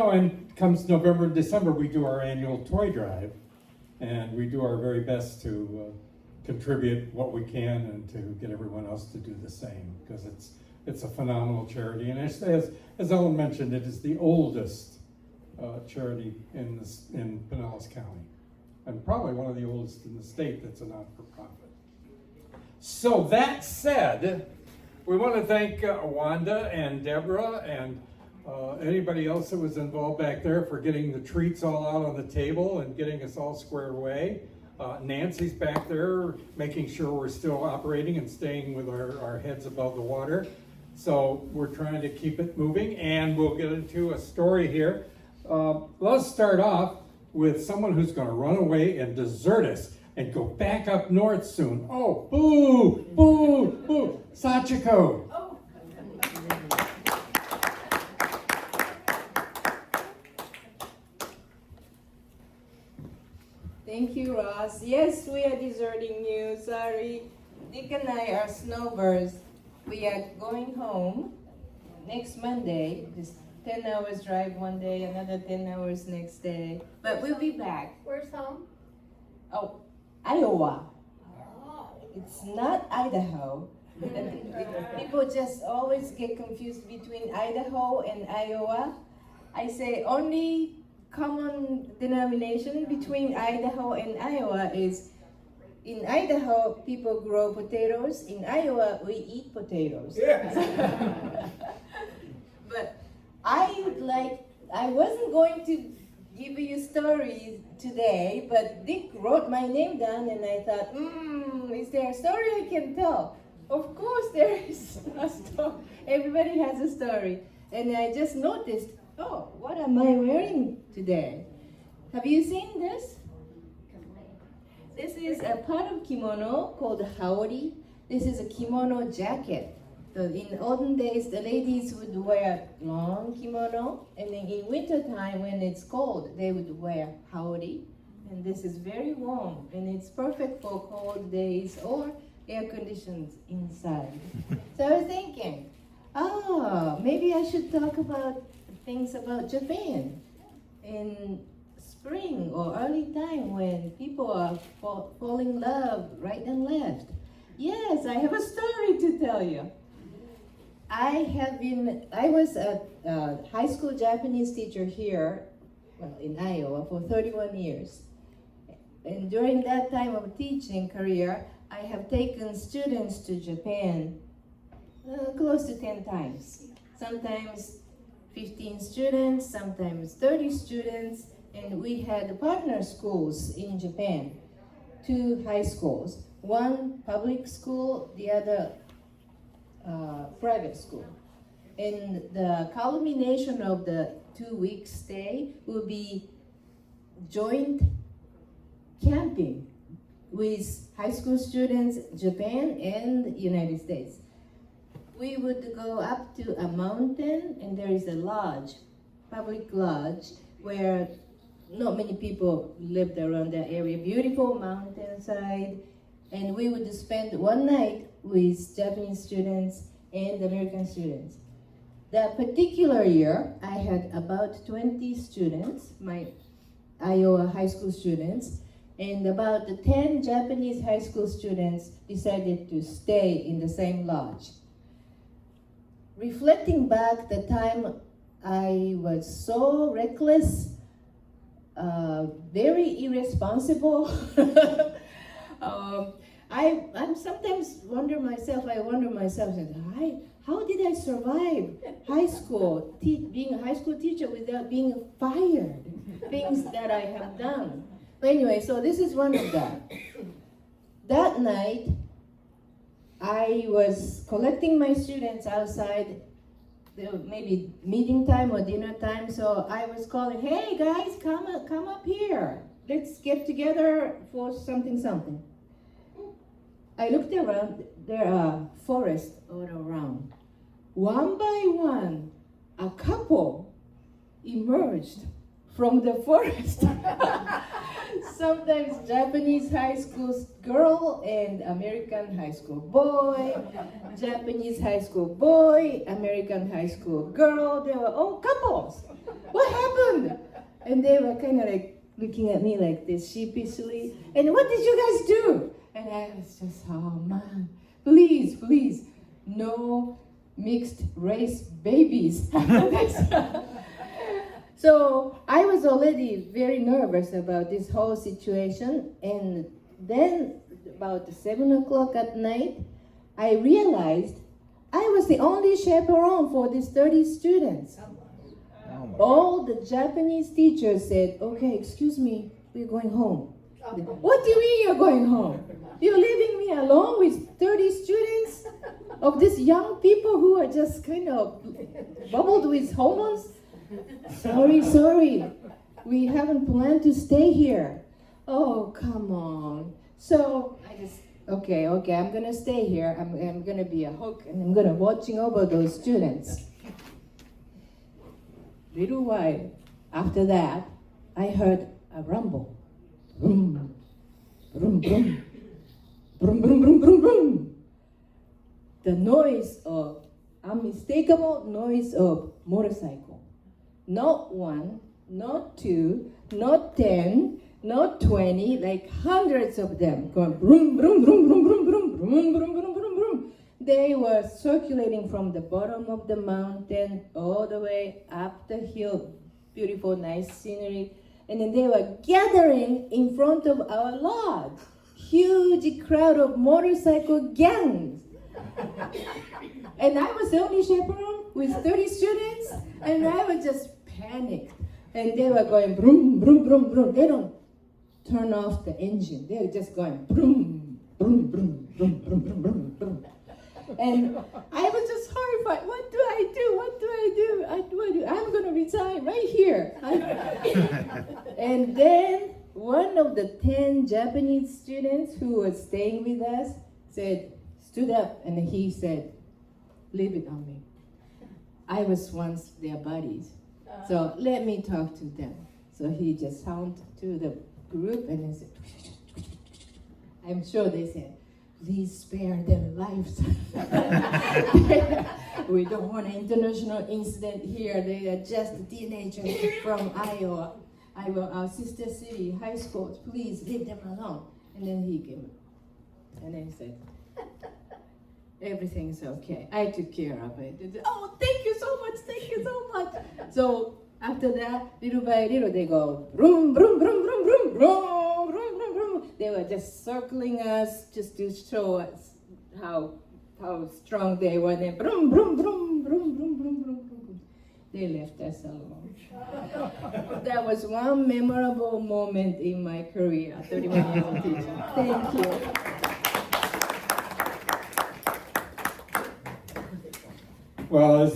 and comes November and December, we do our annual toy drive, and we do our very best to contribute what we can and to get everyone else to do the same, because it's a phenomenal charity. And as Ellen mentioned, it is the oldest charity in Pinellas County, and probably one of the oldest in the state that's a not-for-profit. So that said, we want to thank Wanda and Deborah and anybody else that was involved back there for getting the treats all out on the table and getting us all squared away. Nancy's back there making sure we're still operating and staying with our heads above the water. So we're trying to keep it moving, and we'll get into a story here. Let's start off with someone who's going to run away and desert us and go back up north soon. Oh, boo, boo, boo. Sachiko. Oh. Thank you, Ross. Yes, we are deserting you. Sorry. Dick and I are snowbirds. We are going home next Monday. Just 10 hours drive one day, another 10 hours next day. But we'll be back. Where's home? Oh, Iowa. Oh. It's not Idaho. People just always get confused between Idaho and Iowa. I say only common denomination between Idaho and Iowa is in Idaho people grow potatoes. In Iowa we eat potatoes. Yeah. But I wasn't going to give you stories today, but Dick wrote my name down and I thought, is there a story I can tell? Of course there is a story. Everybody has a story. And I just noticed, oh, what am I wearing today? Have you seen this? This is a part of kimono called haori. This is a kimono jacket. So in olden days, the ladies would wear long kimono, and then in winter time when it's cold, they would wear haori. And this is very warm, and it's perfect for cold days or air conditions inside. So I was thinking, maybe I should talk about things about Japan in spring or early time when people are falling in love right and left. Yes, I have a story to tell you. I was a high school Japanese teacher here, in Iowa for 31 years. And during that time of teaching career, I have taken students to Japan close to 10 times. Sometimes 15 students, sometimes 30 students, and we had partner schools in Japan, 2 high schools, one public school, the other private school. And the culmination of the 2-week stay will be joint camping with high school students, Japan and United States. We would go up to a mountain, and there is a lodge, public lodge, where not many people lived around that area. Beautiful mountainside, and we would spend one night with Japanese students and American students. That particular year, I had about 20 students, my Iowa high school students, and about 10 Japanese high school students decided to stay in the same lodge. Reflecting back the time I was so reckless, very irresponsible. I sometimes wonder myself, how did I survive high school, being a high school teacher without being fired? Things that I have done. But anyway, so this is one of them. That night, I was collecting my students outside, maybe meeting time or dinner time, so I was calling, hey guys, come up here. Let's get together for something. I looked around, there are forests all around. One by one, a couple emerged from the forest. Sometimes Japanese high school girl and American high school boy, Japanese high school boy, American high school girl. They were all couples. What happened And they were kind of like looking at me like this sheepishly. And what did you guys do? And I was just, oh man, please, please, no mixed race babies. So I was already very nervous about this whole situation. And then about 7 o'clock at night, I realized I was the only chaperone for these 30 students. All the Japanese teachers said, okay, excuse me, we're going home. What do you mean you're going home? You're leaving me alone with 30 students of these young people who are just kind of bubbled with hormones? Sorry, we haven't planned to stay here. Oh, come on. So I just, okay, I'm gonna stay here. I'm gonna be a hook and I'm gonna watching over those students. Little while after that, I heard a rumble. Vroom, vroom, vroom, vroom, vroom, vroom, vroom, vroom. The noise of, unmistakable noise of motorcycle. Not one, not two, not 10, not 20, like hundreds of them going vroom, vroom, vroom, vroom, vroom, vroom, vroom, vroom, vroom, vroom, vroom. They were circulating from the bottom of the mountain all the way up the hill. Beautiful, nice scenery. And then they were gathering in front of our lodge. Huge crowd of motorcycle gangs. And I was the only chaperone with 30 students, and I was just panicked. And they were going vroom, vroom, vroom, vroom. They don't turn off the engine. They're just going vroom, vroom, vroom, vroom, vroom, vroom, vroom, vroom. And I was just horrified. What do I do? What do I do? I'm going to resign right here. And then one of the 10 Japanese students who was staying with us stood up, and he said, leave it on me. I was once their buddies, so let me talk to them. So he just sounded to the group, and he said, I'm sure they said, please spare their lives. We don't want an international incident here. They are just teenagers from Iowa, our sister city, high schools. Please leave them alone. And then he came up, and then he said, everything's okay. I took care of it. Oh, thank you so much. Thank you so much. So after that, little by little, they go vroom, vroom, vroom, vroom, vroom, vroom, vroom, vroom, vroom. They were just circling us just to show us how strong they were. Then vroom, vroom, vroom, vroom, vroom, vroom, vroom, vroom. They left us alone. That was one memorable moment in my career, 31 years of teaching. Thank you. Well,